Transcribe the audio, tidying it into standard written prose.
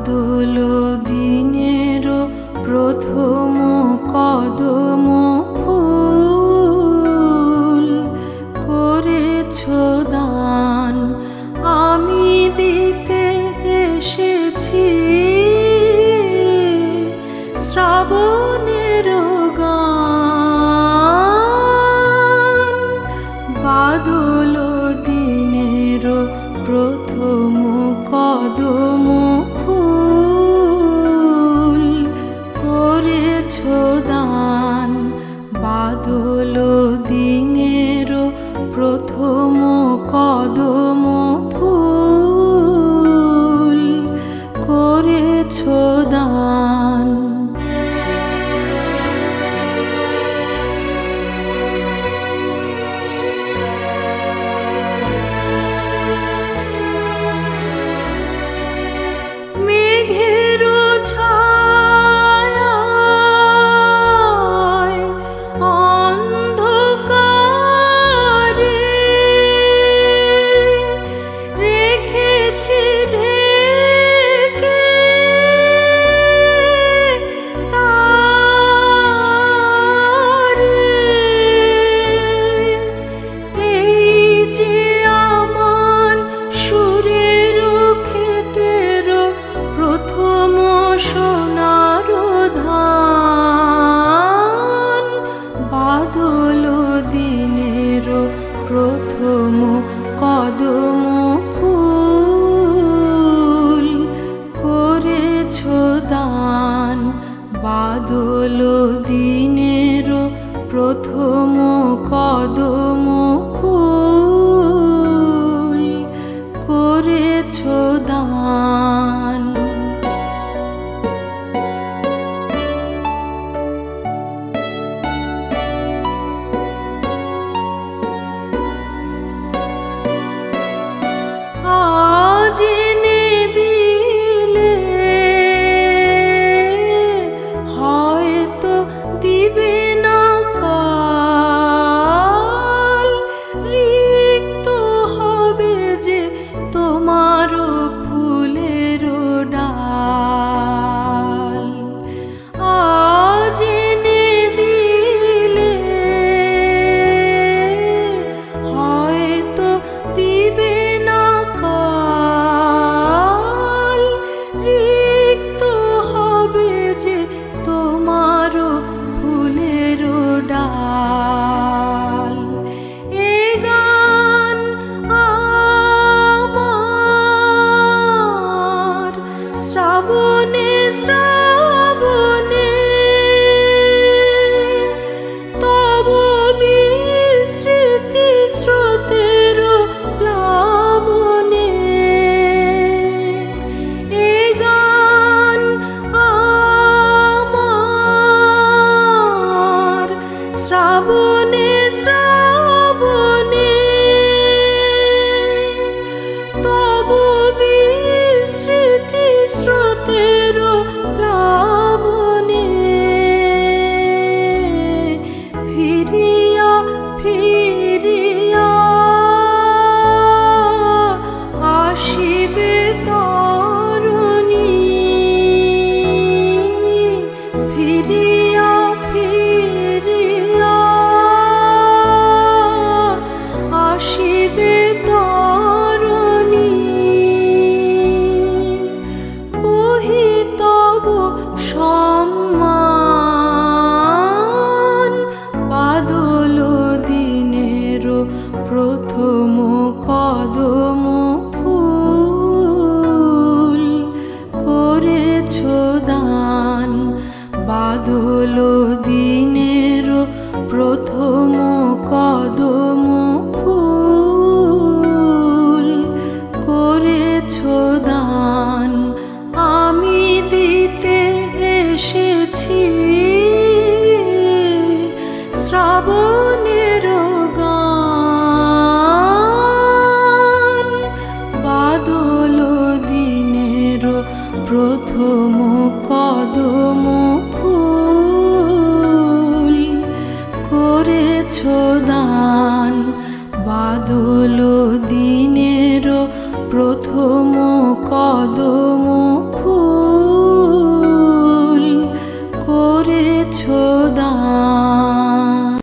বাদল দিনের প্রথম কদম ফুল করেছ দান, আমি দিতে এসেছি শ্রাবণের গান। বাদল দিনের প্রথম কদম ফুল করেছ দান, বাদল দিনের প্রথম কদম ফুল করেছ দান। বাদল দিনের প্রথম কদম ফুল করেছ দান, বাদল দিনের প্রথম কদম ফুল করেছ দান। আজ এনে দিলে হয়তো দিবে না কাল, রিক্ত হবে যে তোমার ফুলের ডাল। আজ এনে দিলে হয়তো দিবে ডাল। এ গান আমার শ্রাবণে শ্রাবণে তব বিস্মৃতি স্রোতের প্লাবনে। এ গান আমার শ্রাবণে শ্রাবণে তব বিস্মৃতি স্রোতের প্লাবনে। ফিরিয়া ফিরিয়া আসিবে তরুণী, ফিরিয়া ফিরিয়া আসিবে তরুণী। বহি তব সম্মান, বাদল দিনের প্রথম কদম ফুল করেছ দান, বাদল দিনের প্রথম কদম ফুল করেছ দান, আমি দিতে এসেছি শ্রাবণের গান। বাদল দিনের প্রথম কদম ফুল করেছ দান, বাদল দিনের প্রথম কদম